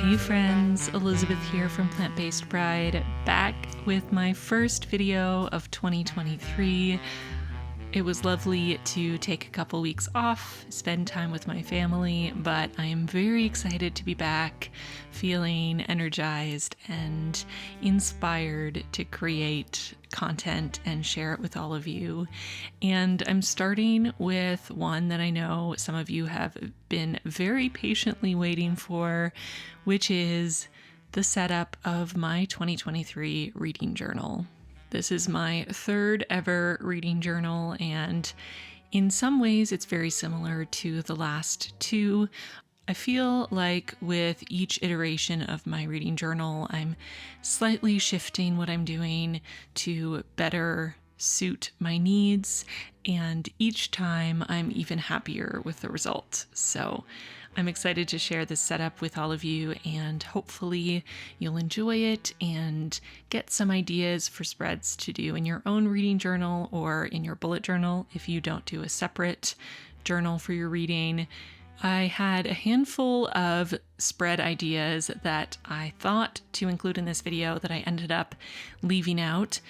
Hey friends, Elizabeth here from Plant-Based Bride, back with my first video of 2023. It was lovely to take a couple weeks off, spend time with my family, but I am very excited to be back, feeling energized and inspired to create content and share it with all of you. And I'm starting with one that I know some of you have been very patiently waiting for, which is the setup of my 2023 reading journal. This is my third ever reading journal, and in some ways it's very similar to the last two. I feel like with each iteration of my reading journal, I'm slightly shifting what I'm doing to better suit my needs, and each time I'm even happier with the result. So I'm excited to share this setup with all of you, and hopefully you'll enjoy it and get some ideas for spreads to do in your own reading journal or in your bullet journal if you don't do a separate journal for your reading. I had a handful of spread ideas that I thought to include in this video that I ended up leaving out,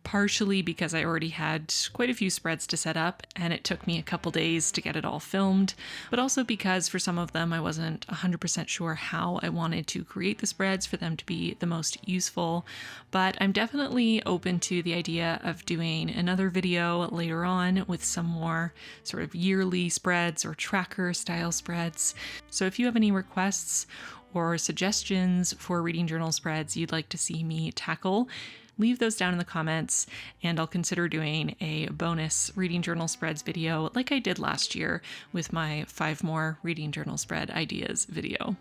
partially because I already had quite a few spreads to set up and it took me a couple days to get it all filmed, but also because for some of them I wasn't 100% sure how I wanted to create the spreads for them to be the most useful. But I'm definitely open to the idea of doing another video later on with some more sort of yearly spreads or tracker style spreads. So if you have any requests or suggestions for reading journal spreads you'd like to see me tackle, leave those down in the comments, and I'll consider doing a bonus reading journal spreads video like I did last year with my 5 more reading journal spread ideas video.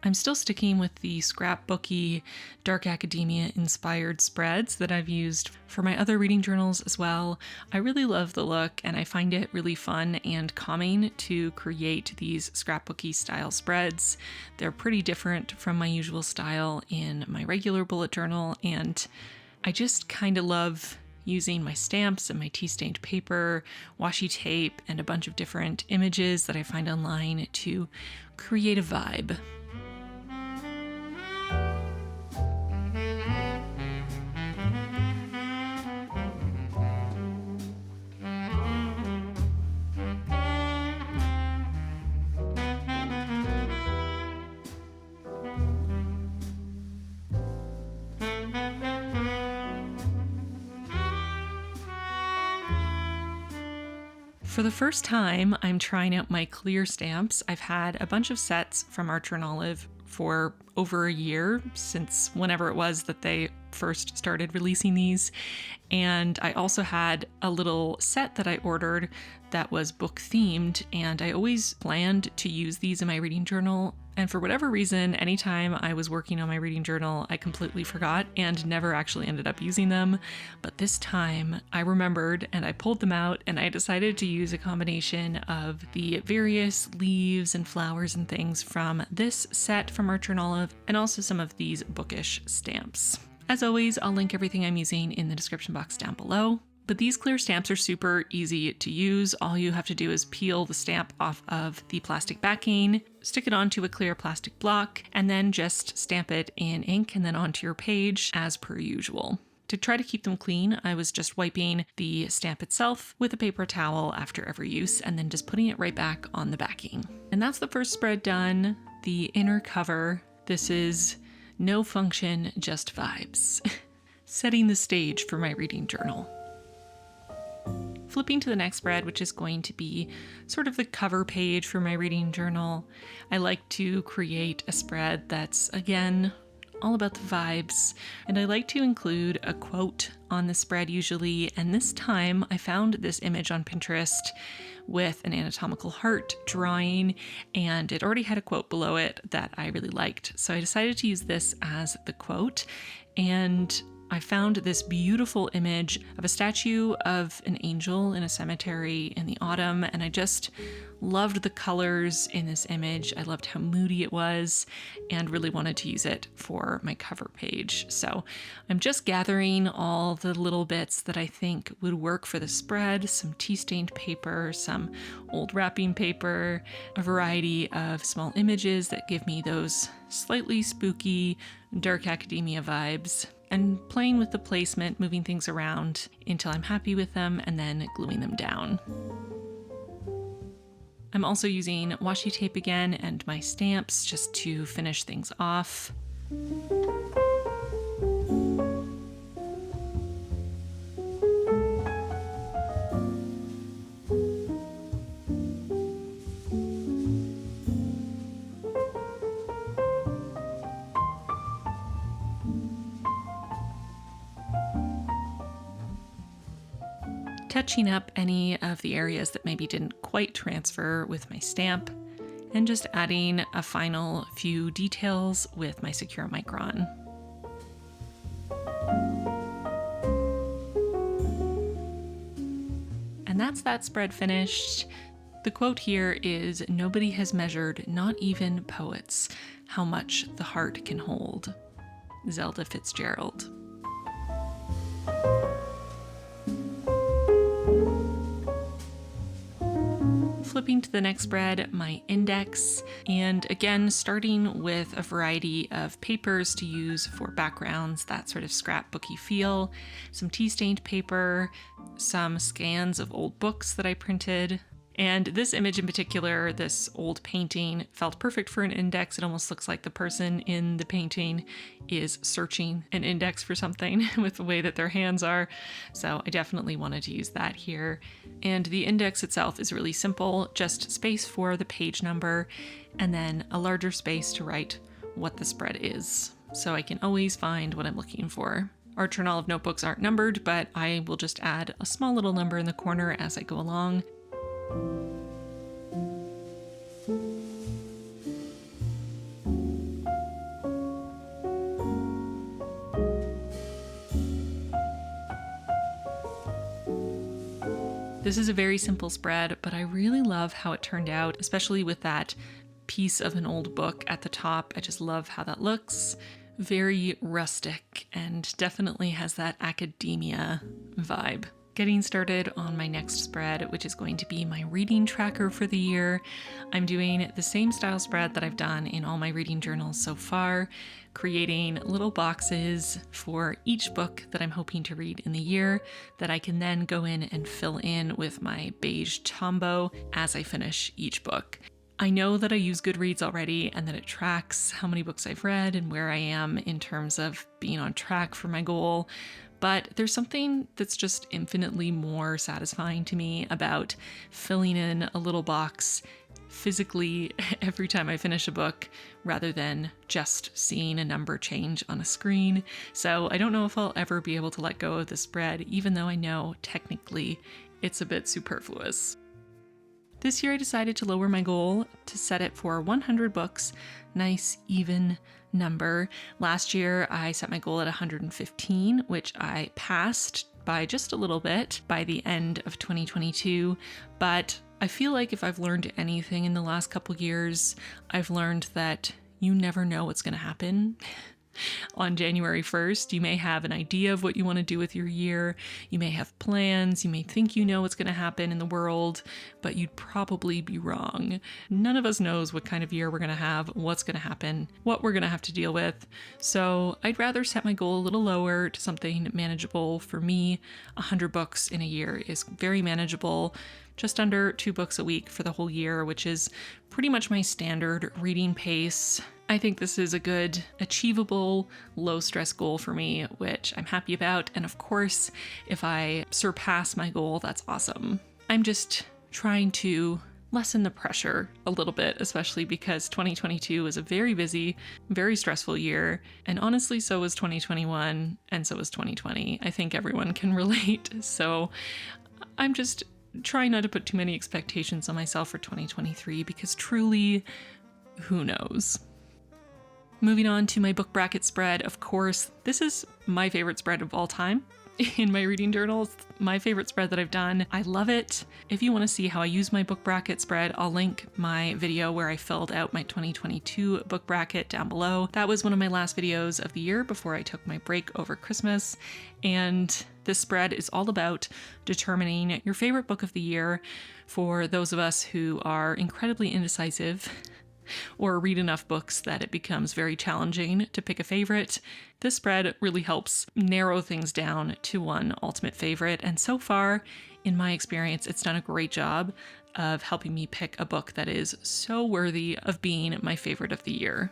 I'm still sticking with the scrapbooky, dark academia inspired spreads that I've used for my other reading journals as well. I really love the look and I find it really fun and calming to create these scrapbooky style spreads. They're pretty different from my usual style in my regular bullet journal, and I just kind of love using my stamps and my tea-stained paper, washi tape, and a bunch of different images that I find online to create a vibe. For the first time, I'm trying out my clear stamps. I've had a bunch of sets from Archer and Olive for over a year, since whenever it was that they first started releasing these. And I also had a little set that I ordered that was book themed, and I always planned to use these in my reading journal. And for whatever reason, anytime I was working on my reading journal, I completely forgot and never actually ended up using them. But this time I remembered and I pulled them out, and I decided to use a combination of the various leaves and flowers and things from this set from Archer and Olive, and also some of these bookish stamps. As always, I'll link everything I'm using in the description box down below. But these clear stamps are super easy to use. All you have to do is peel the stamp off of the plastic backing, stick it onto a clear plastic block, and then just stamp it in ink and then onto your page as per usual. To try to keep them clean, I was just wiping the stamp itself with a paper towel after every use and then just putting it right back on the backing. And that's the first spread done. The inner cover. This is no function, just vibes. Setting the stage for my reading journal. Flipping to the next spread, which is going to be sort of the cover page for my reading journal, I like to create a spread that's, again, all about the vibes, and I like to include a quote on the spread usually, and this time I found this image on Pinterest with an anatomical heart drawing, and it already had a quote below it that I really liked, so I decided to use this as the quote. And I found this beautiful image of a statue of an angel in a cemetery in the autumn, and I just loved the colors in this image. I loved how moody it was and really wanted to use it for my cover page. So I'm just gathering all the little bits that I think would work for the spread, some tea-stained paper, some old wrapping paper, a variety of small images that give me those slightly spooky, dark academia vibes, and playing with the placement, moving things around until I'm happy with them, and then gluing them down. I'm also using washi tape again and my stamps just to finish things off. Touching up any of the areas that maybe didn't quite transfer with my stamp, and just adding a final few details with my Secure Micron. And that's that spread finished. The quote here is, "Nobody has measured, not even poets, how much the heart can hold." Zelda Fitzgerald. Flipping to the next spread, my index, and again starting with a variety of papers to use for backgrounds, that sort of scrapbooky feel, some tea-stained paper, some scans of old books that I printed. And this image in particular, this old painting, felt perfect for an index. It almost looks like the person in the painting is searching an index for something with the way that their hands are. So I definitely wanted to use that here. And the index itself is really simple, just space for the page number, and then a larger space to write what the spread is. So I can always find what I'm looking for. Our journal of notebooks aren't numbered, but I will just add a small little number in the corner as I go along. This is a very simple spread, but I really love how it turned out, especially with that piece of an old book at the top. I just love how that looks. Very rustic and definitely has that academia vibe. Getting started on my next spread, which is going to be my reading tracker for the year. I'm doing the same style spread that I've done in all my reading journals so far, creating little boxes for each book that I'm hoping to read in the year that I can then go in and fill in with my beige Tombow as I finish each book. I know that I use Goodreads already and that it tracks how many books I've read and where I am in terms of being on track for my goal. But there's something that's just infinitely more satisfying to me about filling in a little box physically every time I finish a book rather than just seeing a number change on a screen. So I don't know if I'll ever be able to let go of the spread, even though I know technically it's a bit superfluous. This year I decided to lower my goal to set it for 100 books, nice even number. Last year I set my goal at 115, which I passed by just a little bit by the end of 2022, but I feel like if I've learned anything in the last couple years, I've learned that you never know what's going to happen. On January 1st, you may have an idea of what you want to do with your year. You may have plans. You may think you know what's going to happen in the world, but you'd probably be wrong. None of us knows what kind of year we're going to have, what's going to happen, what we're going to have to deal with. So I'd rather set my goal a little lower to something manageable. For me, 100 books in a year is very manageable. Just under 2 books a week for the whole year, which is pretty much my standard reading pace. I think this is a good, achievable, low-stress goal for me, which I'm happy about. And of course, if I surpass my goal, that's awesome. I'm just trying to lessen the pressure a little bit, especially because 2022 was a very busy, very stressful year. And honestly, so was 2021, and so was 2020. I think everyone can relate. So I'm just trying not to put too many expectations on myself for 2023 because truly, who knows? Moving on to my book bracket spread, of course, this is my favorite spread of all time. In my reading journals, my favorite spread that I've done. I love it. If you want to see how I use my book bracket spread, I'll link my video where I filled out my 2022 book bracket down below. That was one of my last videos of the year before I took my break over Christmas. And this spread is all about determining your favorite book of the year for those of us who are incredibly indecisive or read enough books that it becomes very challenging to pick a favorite. This spread really helps narrow things down to one ultimate favorite, and so far, in my experience, it's done a great job of helping me pick a book that is so worthy of being my favorite of the year.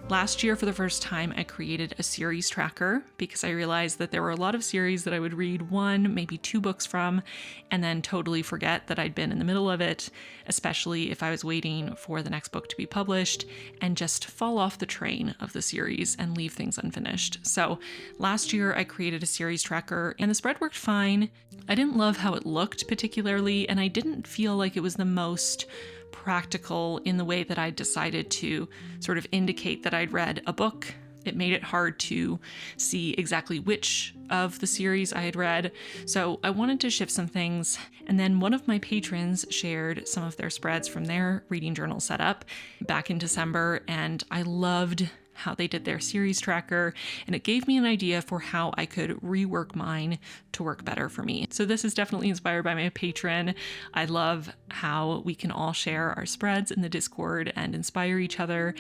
Last year, for the first time, I created a series tracker because I realized that there were a lot of series that I would read one, maybe two books from, and then totally forget that I'd been in the middle of it, especially if I was waiting for the next book to be published, and just fall off the train of the series and leave things unfinished. So last year, I created a series tracker, and the spread worked fine. I didn't love how it looked particularly, and I didn't feel like it was the most practical in the way that I decided to sort of indicate that I'd read a book. It made it hard to see exactly which of the series I had read. So I wanted to shift some things. And then one of my patrons shared some of their spreads from their reading journal setup back in December, and I loved how they did their series tracker, and it gave me an idea for how I could rework mine to work better for me. So this is definitely inspired by my patron. I love how we can all share our spreads in the Discord and inspire each other,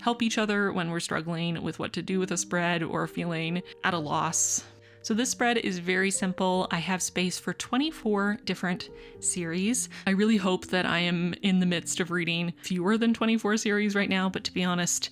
help each other when we're struggling with what to do with a spread or feeling at a loss. So this spread is very simple. I have space for 24 different series. I really hope that I am in the midst of reading fewer than 24 series right now, but to be honest,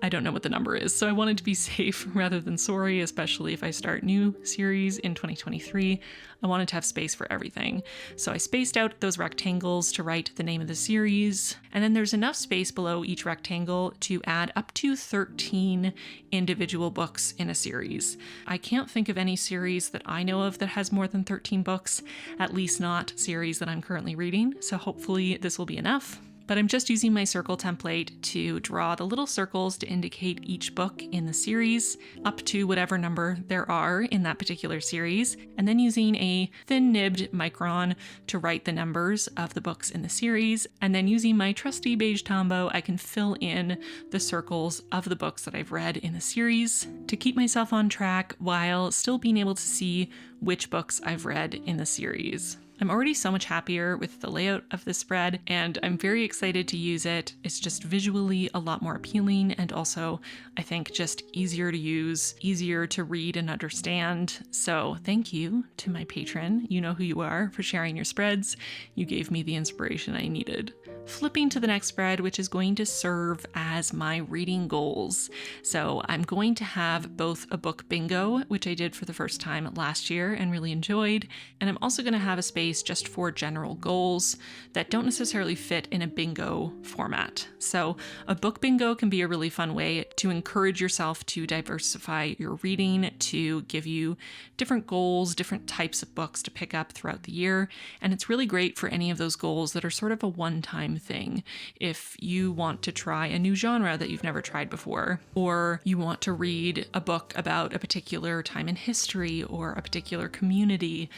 I don't know what the number is, so I wanted to be safe rather than sorry, especially if I start new series in 2023. I wanted to have space for everything. So I spaced out those rectangles to write the name of the series, and then there's enough space below each rectangle to add up to 13 individual books in a series. I can't think of any series that I know of that has more than 13 books, at least not series that I'm currently reading, so hopefully this will be enough. But I'm just using my circle template to draw the little circles to indicate each book in the series, up to whatever number there are in that particular series, and then using a thin nibbed micron to write the numbers of the books in the series, and then using my trusty beige Tombow, I can fill in the circles of the books that I've read in the series to keep myself on track while still being able to see which books I've read in the series. I'm already so much happier with the layout of this spread, and I'm very excited to use it. It's just visually a lot more appealing, and also, I think, just easier to use, easier to read and understand. So thank you to my patron. You know who you are, for sharing your spreads. You gave me the inspiration I needed. Flipping to the next spread, which is going to serve as my reading goals. So I'm going to have both a book bingo, which I did for the first time last year and really enjoyed, and I'm also going to have a space just for general goals that don't necessarily fit in a bingo format. So a book bingo can be a really fun way to encourage yourself to diversify your reading, to give you different goals, different types of books to pick up throughout the year, and it's really great for any of those goals that are sort of a one-time thing. If you want to try a new genre that you've never tried before, or you want to read a book about a particular time in history or a particular community,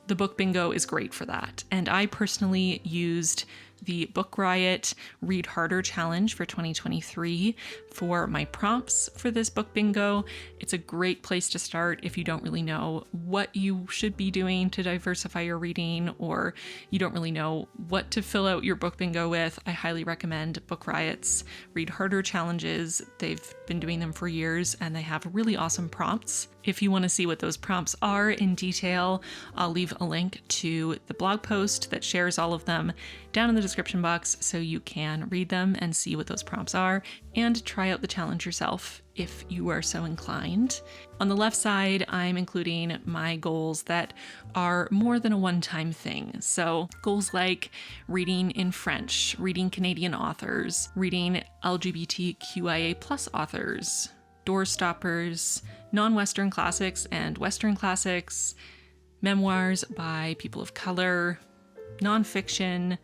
the book bingo is great for that. And I personally used the Book Riot Read Harder Challenge for 2023 for my prompts for this book bingo. It's a great place to start if you don't really know what you should be doing to diversify your reading, or you don't really know what to fill out your book bingo with. I highly recommend Book Riot's Read Harder challenges. They've been doing them for years, and they have really awesome prompts. If you want to see what those prompts are in detail, I'll leave a link to the blog post that shares all of them down in the description box so you can read them and see what those prompts are and try out the challenge yourself if you are so inclined. On the left side, I'm including my goals that are more than a one-time thing. So goals like reading in French, reading Canadian authors, reading LGBTQIA+ authors, door stoppers, non-Western classics and Western classics, memoirs by people of color, nonfiction,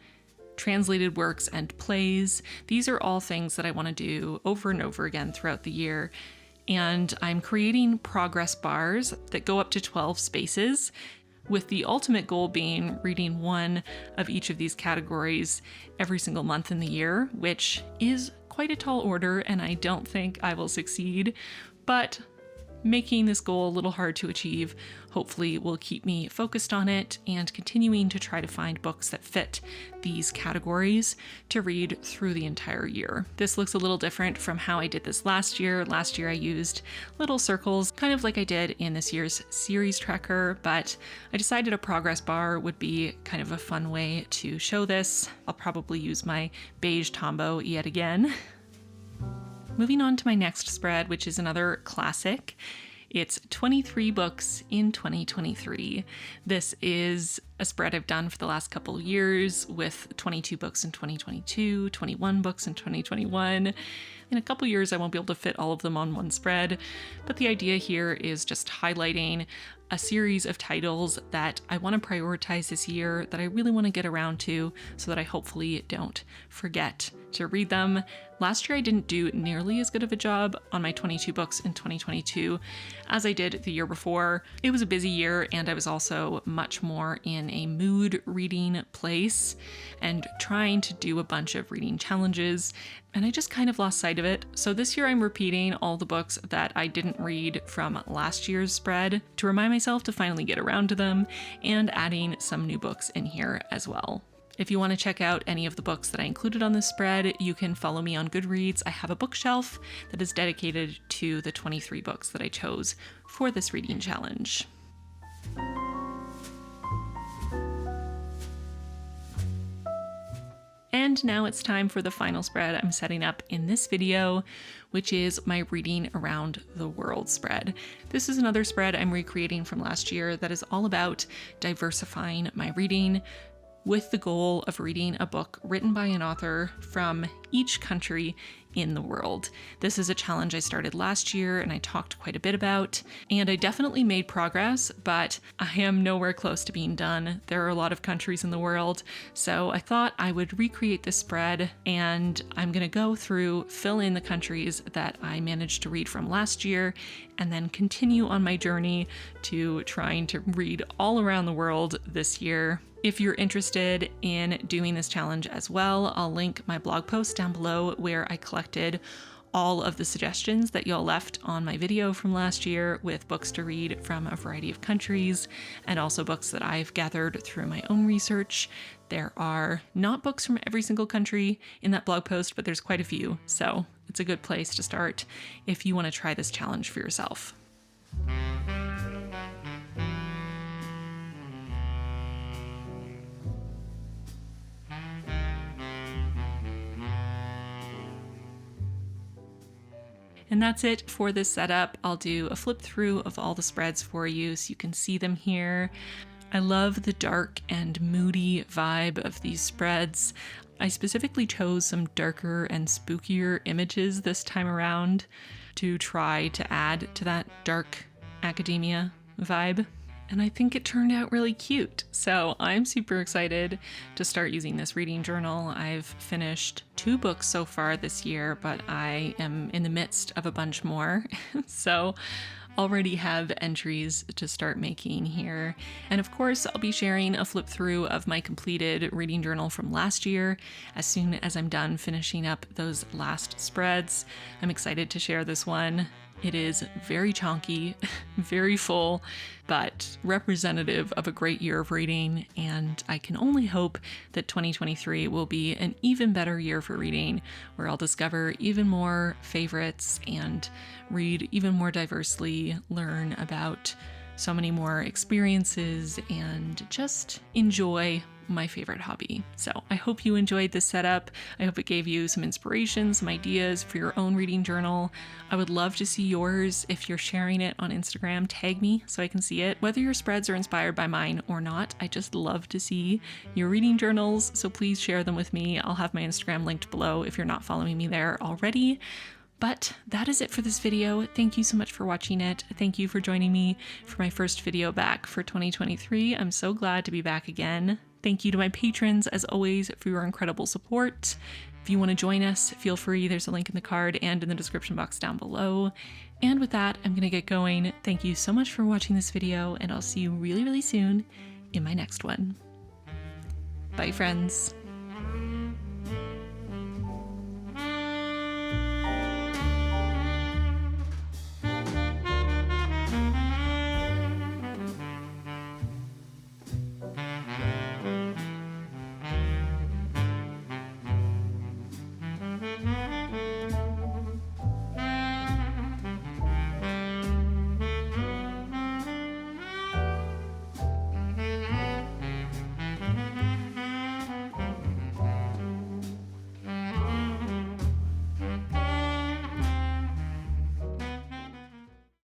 translated works and plays. These are all things that I want to do over and over again throughout the year. And I'm creating progress bars that go up to 12 spaces, with the ultimate goal being reading one of each of these categories every single month in the year, which is quite a tall order, and I don't think I will succeed, but making this goal a little hard to achieve hopefully will keep me focused on it and continuing to try to find books that fit these categories to read through the entire year. This looks a little different from how I did this last year. Last year I used little circles, kind of like I did in this year's series tracker, but I decided a progress bar would be kind of a fun way to show this. I'll probably use my beige Tombow yet again. Moving on to my next spread, which is another classic. It's 23 books in 2023. This is a spread I've done for the last couple of years with 22 books in 2022, 21 books in 2021. In a couple years, I won't be able to fit all of them on one spread, but the idea here is just highlighting a series of titles that I want to prioritize this year, that I really want to get around to so that I hopefully don't forget to read them. Last year I didn't do nearly as good of a job on my 22 books in 2022 as I did the year before. It was a busy year and I was also much more in a mood reading place and trying to do a bunch of reading challenges, and I just kind of lost sight of it. So this year I'm repeating all the books that I didn't read from last year's spread to remind myself to finally get around to them, and adding some new books in here as well. If you want to check out any of the books that I included on this spread, you can follow me on Goodreads. I have a bookshelf that is dedicated to the 23 books that I chose for this reading challenge. And now it's time for the final spread I'm setting up in this video, which is my Reading Around the World spread. This is another spread I'm recreating from last year that is all about diversifying my reading, with the goal of reading a book written by an author from each country in the world. This is a challenge I started last year and I talked quite a bit about, and I definitely made progress, but I am nowhere close to being done. There are a lot of countries in the world, so I thought I would recreate this spread, and I'm gonna go through, fill in the countries that I managed to read from last year, and then continue on my journey to trying to read all around the world this year. If you're interested in doing this challenge as well, I'll link my blog post down below where I collected all of the suggestions that y'all left on my video from last year, with books to read from a variety of countries and also books that I've gathered through my own research. There are not books from every single country in that blog post, but there's quite a few, so it's a good place to start if you want to try this challenge for yourself. And that's it for this setup. I'll do a flip through of all the spreads for you so you can see them here. I love the dark and moody vibe of these spreads. I specifically chose some darker and spookier images this time around to try to add to that dark academia vibe. And I think it turned out really cute. So I'm super excited to start using this reading journal. I've finished 2 books so far this year, but I am in the midst of a bunch more. So already have entries to start making here. And of course, I'll be sharing a flip through of my completed reading journal from last year as soon as I'm done finishing up those last spreads. I'm excited to share this one. It is very chonky, very full, but representative of a great year of reading, and I can only hope that 2023 will be an even better year for reading, where I'll discover even more favorites and read even more diversely, learn about so many more experiences and just enjoy my favorite hobby. So I hope you enjoyed this setup. I hope it gave you some inspiration, some ideas for your own reading journal. I would love to see yours. If you're sharing it on Instagram, tag me so I can see it. Whether your spreads are inspired by mine or not, I just love to see your reading journals. So please share them with me. I'll have my Instagram linked below if you're not following me there already. But that is it for this video. Thank you so much for watching it. Thank you for joining me for my first video back for 2023. I'm so glad to be back again. Thank you to my patrons, as always, for your incredible support. If you want to join us, feel free. There's a link in the card and in the description box down below. And with that, I'm going to get going. Thank you so much for watching this video, and I'll see you really, really soon in my next one. Bye, friends.